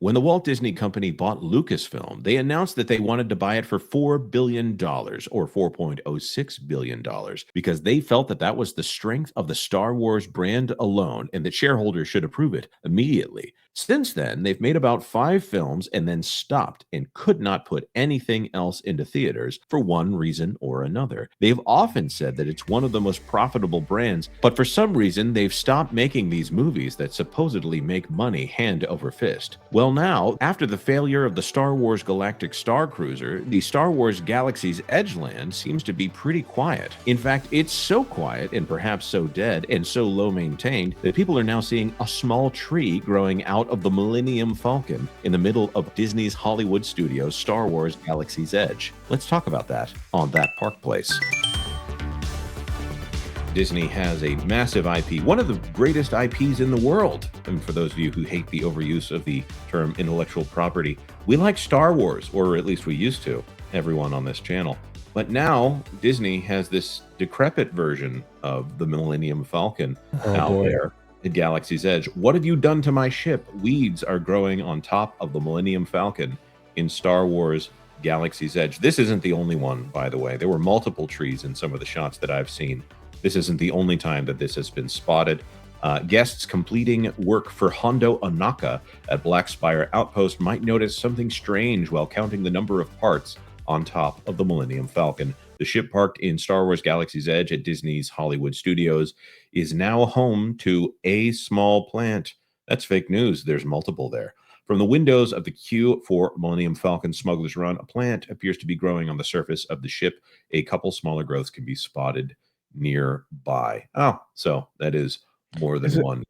When the Walt Disney Company bought Lucasfilm, they announced that they wanted to buy it for $4 billion or $4.06 billion because they felt that that was the strength of the Star Wars brand alone and that shareholders should approve it immediately. Since then, they've made about 5 films and then stopped and could not put anything else into theaters for one reason or another. They've often said that it's one of the most profitable brands, but for some reason, they've stopped making these movies that supposedly make money hand over fist. Well, now, after the failure of the Star Wars Galactic Star Cruiser, the Star Wars Galaxy's Edgeland seems to be pretty quiet. In fact, it's so quiet and perhaps so dead and so low maintained that people are now seeing a small tree growing out of the Millennium Falcon in the middle of Disney's Hollywood Studios' Star Wars Galaxy's Edge. Let's talk about that on That Park Place. Disney has a massive IP, one of the greatest IPs in the world. And for those of you who hate the overuse of the term intellectual property, we like Star Wars, or at least we used to, everyone on this channel. But now Disney has this decrepit version of the Millennium Falcon out there at Galaxy's Edge. What have you done to my ship? Weeds are growing on top of the Millennium Falcon in Star Wars Galaxy's Edge. This isn't the only one, by the way. There were multiple trees in some of the shots that I've seen. This isn't the only time that this has been spotted. Guests completing work for Hondo Anaka at Black Spire Outpost might notice something strange while counting the number of parts on top of the Millennium Falcon. The ship parked in Star Wars Galaxy's Edge at Disney's Hollywood Studios is now home to a small plant. That's fake news. There's multiple there. From the windows of the queue for Millennium Falcon Smuggler's Run, a plant appears to be growing on the surface of the ship. A couple smaller growths can be spotted nearby. Oh, so that is more than one.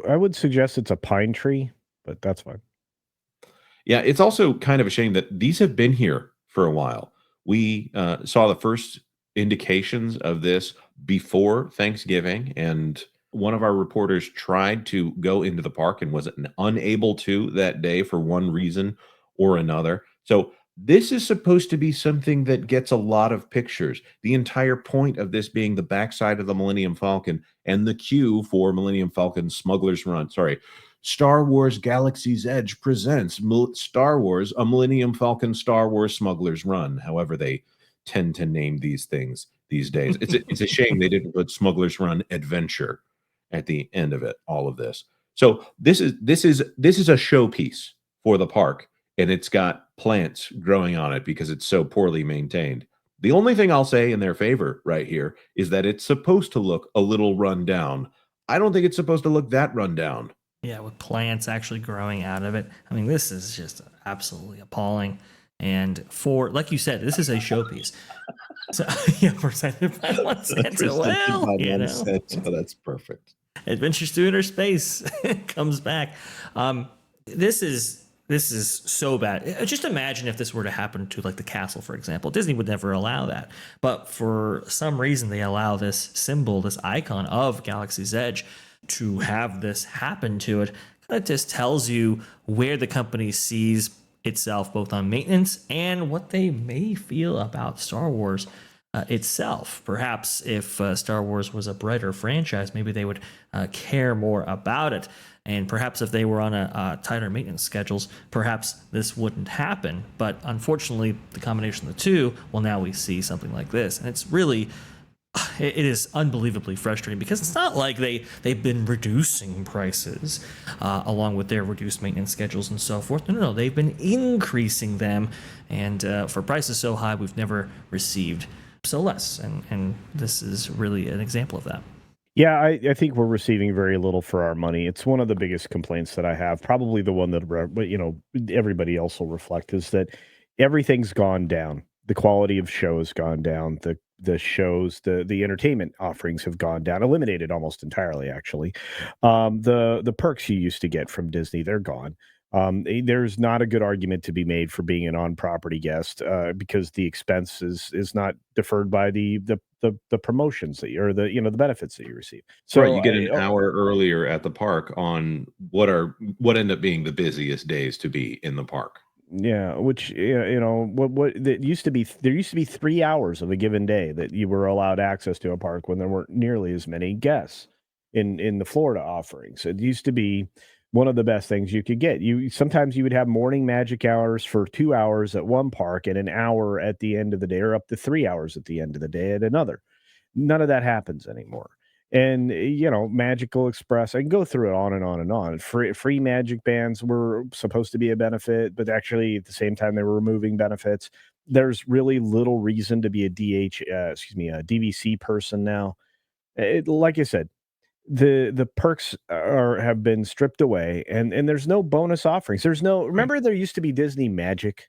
I would suggest it's a pine tree, but that's fine. Yeah, it's also kind of a shame that these have been here for a while. We saw the first indications of this before Thanksgiving, and one of our reporters tried to go into the park and was unable to that day for one reason or another. So this is supposed to be something that gets a lot of pictures. The entire point of this being the backside of the Millennium Falcon and the queue for Millennium Falcon Smuggler's Run. Sorry, Star Wars Galaxy's Edge presents Star Wars, a Millennium Falcon Star Wars Smuggler's Run. However, they tend to name these things these days. It's a shame they didn't put Smuggler's Run Adventure at the end of it. All of this. So this is a showpiece for the park, and it's got plants growing on it because it's so poorly maintained. The only thing I'll say in their favor right here is that it's supposed to look a little run down. I don't think it's supposed to look that run down. Yeah, with plants actually growing out of it. I mean, this is just absolutely appalling. And for, like you said, this is a showpiece. So, yeah, presented by 1 cent. Well, you know, oh, that's perfect. Adventures to Inner Space comes back. This is so bad. Just imagine if this were to happen to like the castle, for example. Disney would never allow that. But for some reason, they allow this symbol, this icon of Galaxy's Edge to have this happen to it. Kind of just tells you where the company sees itself, both on maintenance and what they may feel about Star Wars itself. Perhaps if Star Wars was a brighter franchise, maybe they would care more about it. And perhaps if they were on a tighter maintenance schedules, perhaps this wouldn't happen. But unfortunately, the combination of the two, well, now we see something like this. And it's really, it is unbelievably frustrating because it's not like they've been reducing prices along with their reduced maintenance schedules and so forth. No, they've been increasing them. And for prices so high, we've never received so less. And this is really an example of that. Yeah, I think we're receiving very little for our money. It's one of the biggest complaints that I have. Probably the one that everybody else will reflect is that everything's gone down. The quality of shows gone down. The shows, the entertainment offerings have gone down, eliminated almost entirely. Actually, the perks you used to get from Disney, they're gone. There's not a good argument to be made for being an on-property guest because the expense is not deferred by the promotions that or the benefits that you receive. So right, you get an hour earlier at the park on what end up being the busiest days to be in the park. Yeah, which what that used to be, there used to be 3 hours of a given day that you were allowed access to a park when there weren't nearly as many guests in the Florida offerings. It used to be one of the best things you could get. Sometimes you would have morning magic hours for 2 hours at one park and an hour at the end of the day, or up to 3 hours at the end of the day at another. None of that happens anymore. And Magical Express, I can go through it on and on and on. Free magic bands were supposed to be a benefit, but actually at the same time they were removing benefits. There's really little reason to be a a DVC person now. Like I said, the perks have been stripped away, and there's no bonus offerings. There's no, Right. remember, there used to be Disney Magic.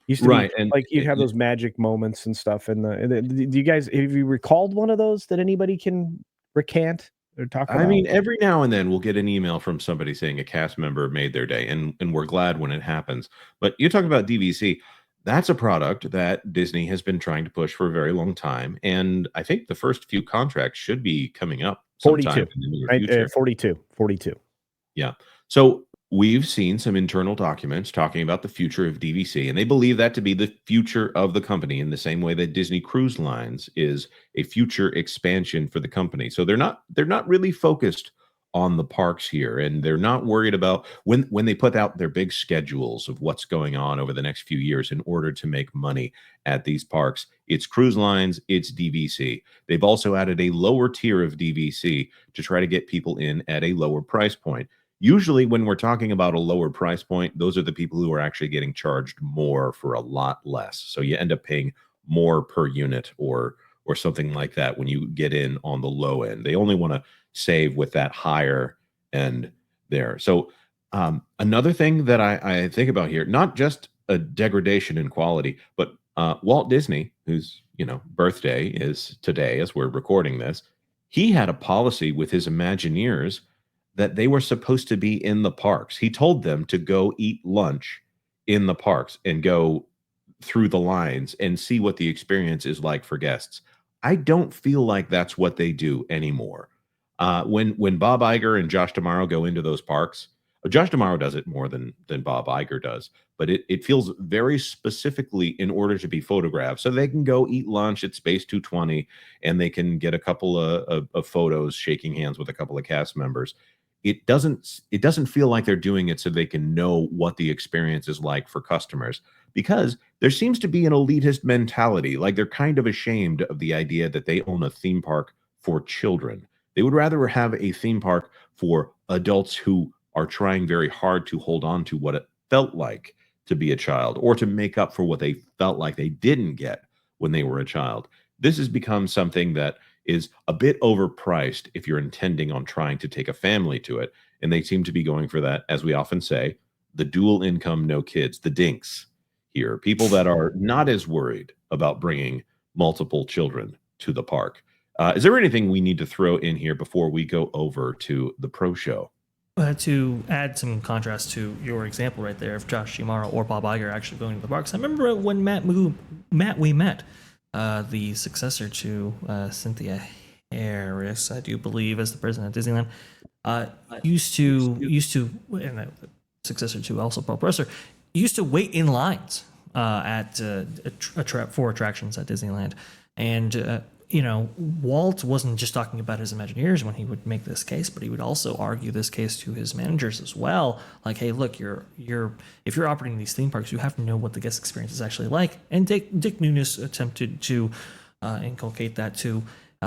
Used to be Right, and like you'd have those magic moments and stuff. Do you guys, have you recalled one of those that anybody can recant or talk I about? mean, every now and then we'll get an email from somebody saying a cast member made their day, and we're glad when it happens. But you talk about DVC, that's a product that Disney has been trying to push for a very long time, and I think the first few contracts should be coming up sometime 42, in the near right? future. 42. Yeah. So we've seen some internal documents talking about the future of DVC, and they believe that to be the future of the company in the same way that Disney Cruise Lines is a future expansion for the company. So they're not really focused on the parks here, and they're not worried about when they put out their big schedules of what's going on over the next few years in order to make money at these parks. It's cruise lines, it's DVC. They've also added a lower tier of DVC to try to get people in at a lower price point. Usually, when we're talking about a lower price point, those are the people who are actually getting charged more for a lot less. So you end up paying more per unit or something like that when you get in on the low end. They only want to save with that higher end there. So another thing that I think about here, not just a degradation in quality, but Walt Disney, whose birthday is today as we're recording this, he had a policy with his Imagineers that they were supposed to be in the parks. He told them to go eat lunch in the parks and go through the lines and see what the experience is like for guests. I don't feel like that's what they do anymore. When Bob Iger and Josh D'Amaro go into those parks, Josh D'Amaro does it more than Bob Iger does, but it feels very specifically in order to be photographed, so they can go eat lunch at Space 220 and they can get a couple of photos, shaking hands with a couple of cast members. It doesn't feel like they're doing it so they can know what the experience is like for customers, because there seems to be an elitist mentality, like they're kind of ashamed of the idea that they own a theme park for children. They would rather have a theme park for adults who are trying very hard to hold on to what it felt like to be a child, or to make up for what they felt like they didn't get when they were a child. This has become something that is a bit overpriced if you're intending on trying to take a family to it. And they seem to be going for that, as we often say, the dual income, no kids, the dinks here, people that are not as worried about bringing multiple children to the park. Is there anything we need to throw in here before we go over to the pro show? To add some contrast to your example right there of Josh Shimaro or Bob Iger actually going to the parks, I remember when Matt we met, the successor to Cynthia Harris, I do believe, as the president of Disneyland, used to, and the successor to also Paul Presser, used to wait in lines at for attractions at Disneyland, and Walt wasn't just talking about his Imagineers when he would make this case, but he would also argue this case to his managers as well. Like, hey, look, if you're operating these theme parks, you have to know what the guest experience is actually like. And Dick Nunes attempted to inculcate that to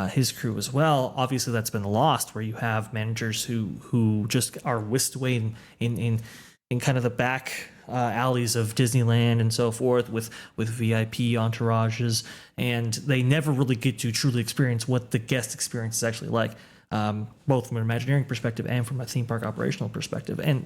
his crew as well. Obviously, that's been lost, where you have managers who just are whisked away in kind of the back alleys of Disneyland and so forth with VIP entourages, and they never really get to truly experience what the guest experience is actually like, both from an Imagineering perspective and from a theme park operational perspective. And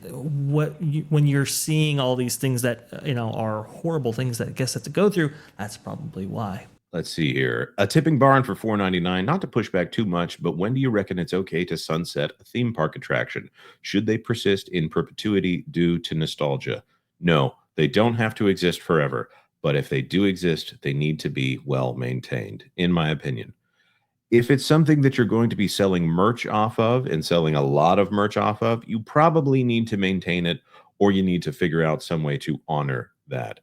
when you're seeing all these things that are horrible things that guests have to go through, that's probably why. Let's see here. A tipping barn for $4.99. Not to push back too much, but when do you reckon it's okay to sunset a theme park attraction? Should they persist in perpetuity due to nostalgia? No, they don't have to exist forever. But if they do exist, they need to be well maintained, in my opinion. If it's something that you're going to be selling merch off of and selling a lot of merch off of, you probably need to maintain it, or you need to figure out some way to honor that.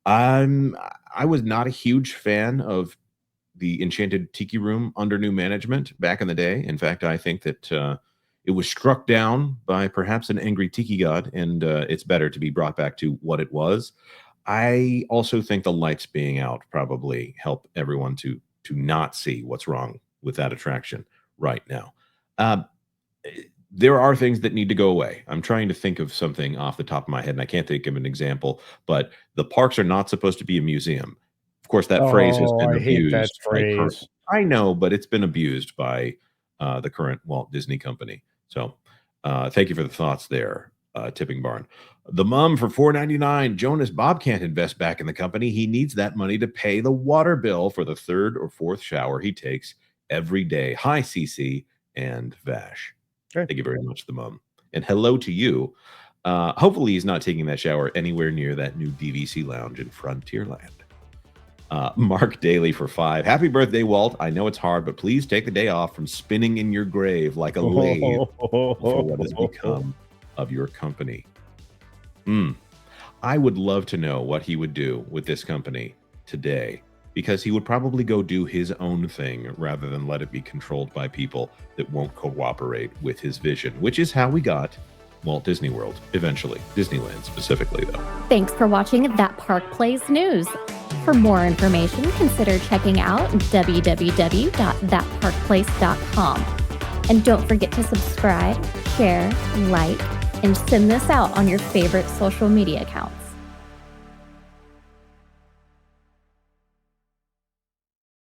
I'm I was not a huge fan of the Enchanted Tiki Room under new management back in the day. In fact, I think that It was struck down by perhaps an angry tiki god, and it's better to be brought back to what it was. I also think the lights being out probably help everyone to not see what's wrong with that attraction right now. Um, there are things that need to go away. I'm trying to think of something off the top of my head, and I can't think of an example, but the parks are not supposed to be a museum. Of course, that phrase has Oh, been I hate that abused by current. phrase. I know, but it's been abused by the current Walt Disney Company. So, thank you for the thoughts there, Tipping Barn. The mum for $4.99. Jonas, Bob can't invest back in the company. He needs that money to pay the water bill for the third or fourth shower he takes every day. Hi, CC and Vash. Sure. Thank you very much, the mum. And hello to you. Hopefully, he's not taking that shower anywhere near that new DVC lounge in Frontierland. Mark Daly for 5. Happy birthday, Walt. I know it's hard, but please take the day off from spinning in your grave like a lathe for what has become of your company. I would love to know what he would do with this company today, because he would probably go do his own thing rather than let it be controlled by people that won't cooperate with his vision, which is how we got Walt Disney World eventually. Disneyland specifically, though. Thanks for watching That Park Plays News. For more information, consider checking out www.thatparkplace.com. And don't forget to subscribe, share, like, and send this out on your favorite social media accounts.